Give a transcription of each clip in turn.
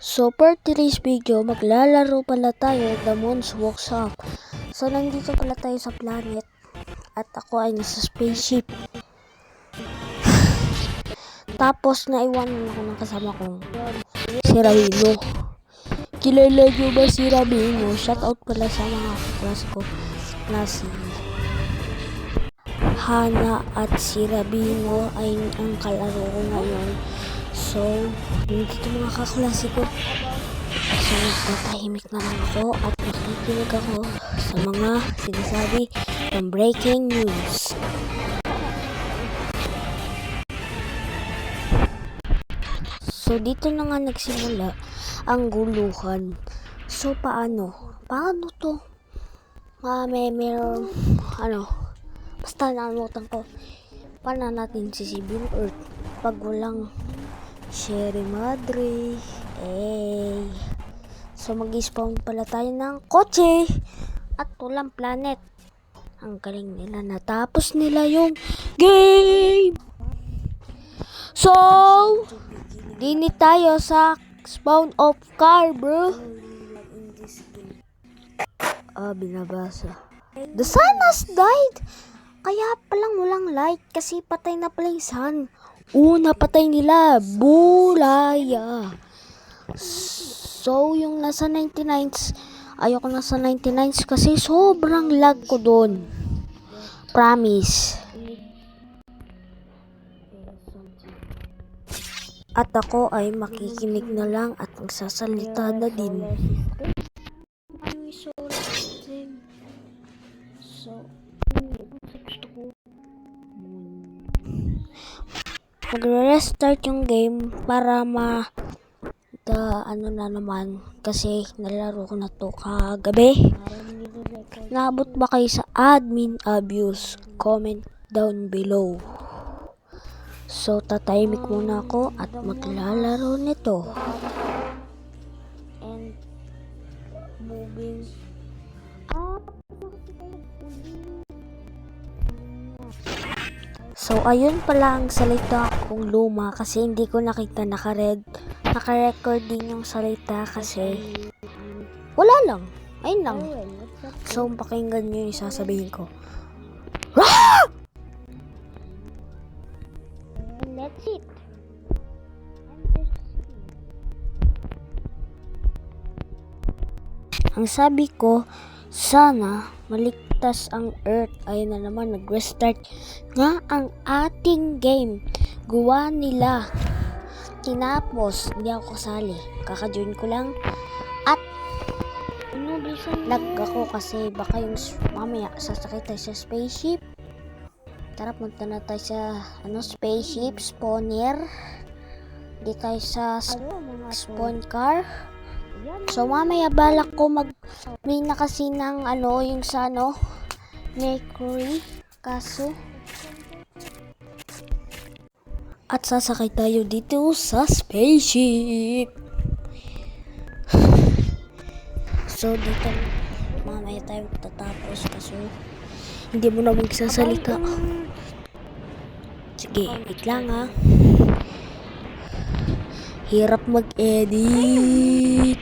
So for today's video, maglalaro pala tayo The Moon's Workshop. So nandito pala tayo sa planet at ako ay nasa spaceship. Tapos naiwanan ako ng kasama kong si Rabino. Kilala nyo ba si Rabino? Shoutout pala sa mga class ko na si Hana at si Rabino ay ang kalaro ko ngayon. So, dito mga kaklase ko. So, nagtatahimik na lang ako at nakikinig ako sa mga sinasabi ng breaking news. So, dito na nga nagsimula ang guluhan. So, paano? Paano to? Meron, basta nakalimutan ko. Paano natin sisibing Earth pag walang Sherry Madre? So mag-spawn pala tayo ng kotse at walang planet. Ang galing nila, natapos nila yung game. So dini tayo sa spawn of car, bro. Binabasa. The sun has died. Kaya palang walang light kasi patay na pala yung sun. Napatay nila. Bulaya. So, yung nasa 99s, ayoko nasa 99s kasi sobrang lag ko doon. Promise. At ako ay makikinig na lang at magsasalita na din. Magre-restart yung game para na naman kasi nalaro ko na to kagabi. Naabot ba kayo sa admin abuse? Comment down below. So tatahimik muna ako at maglalaro nito. And moving up. So, ayun pala ang salita kong luma kasi hindi ko nakita naka-record din yung salita kasi wala lang. Ayun lang. So, pakinggan nyo yung sasabihin ko. Ah! Let's it. Ang sabi ko, sana maligtas ang Earth. Ayun na naman, nag-restart nga ang ating game. Gawa nila. Tinapos, hindi ako kasali. Kaka-join ko lang. At lag ako kasi baka yung mamaya sasakay tayo sa spaceship. Tara, punta na tayo sa spaceship, spawner. Di tayo sa spawn car. So mamaya balak ko may na kasi ng yung sa Mercury kaso at sasakay tayo dito sa spaceship. So dito mamaya tayo tatapos kaso hindi mo na magsasalita. Sige, wait lang ha. Hirap mag-edit.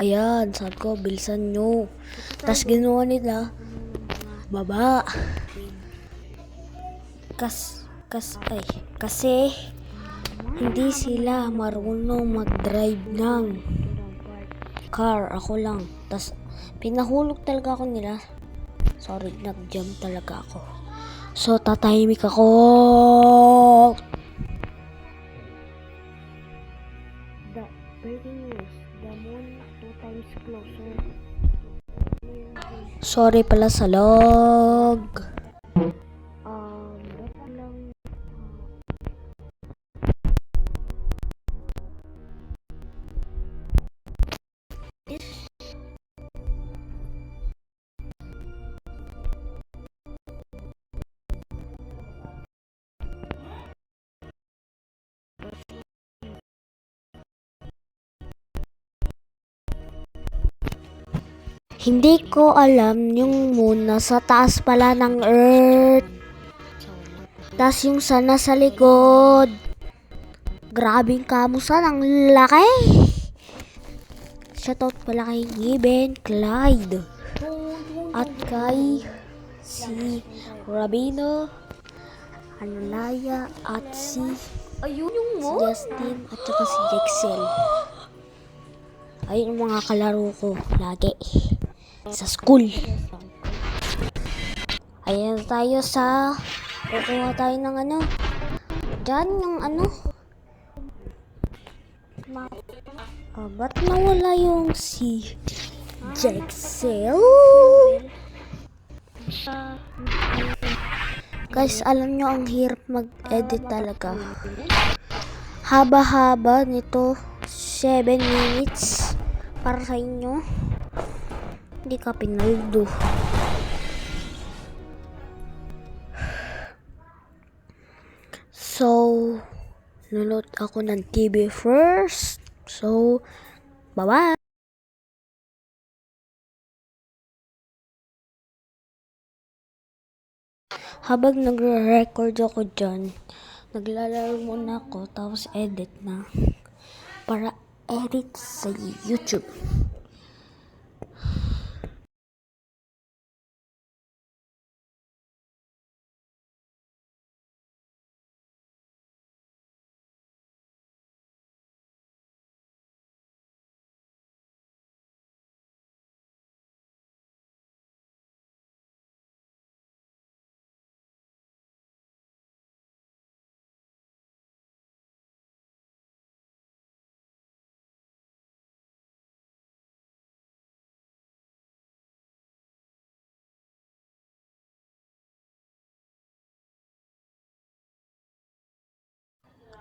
Ayan, sabi ko, bilisan nyo. Tapos ginawa nila, baba. Kasi, hindi sila marunong mag-drive ng car. Ako lang. Tapos, pinahulog talaga ako nila. Sorry, nag-jump talaga ako. So, tatahimik ako. The breaking news. The moon 2 times closer. Sorry pala sa log. Hindi ko alam yung moon nasa taas pala ng Earth. Tas yung sana sa likod. Grabing kamusan, ang laki. Shoutout pala kay Giben, Clyde. At kay si Rabino, Analaya, at si Justin, at saka si Jexel. Ayun ang mga kalaro ko lagi sa school. Ayan tayo sa kukuha tayo ng dyan yung ba't nawala yung si Jexel? Guys, alam nyo ang hirap mag-edit talaga. Haba-haba nito, 7 minutes para sa inyo. Hindi ka pinaldo. So, nunod ako ng TV first. So, bye-bye! Habang nagre-record ako dyan, naglalaro muna ako, tapos edit na. Para edit sa YouTube.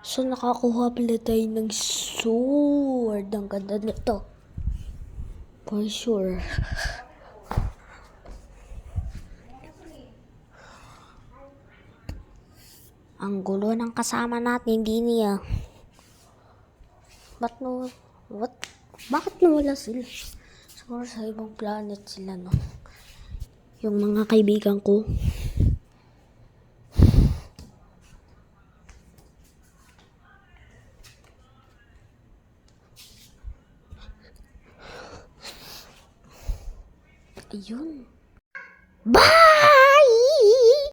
So, nakakuha pala tayo ng sword. Ang ganda nito. For sure. Ang gulo ng kasama natin, hindi niya. Bakit nawala sila? Siguro sa ibang planet sila, no? Yung mga kaibigan ko. Ayun. Bye!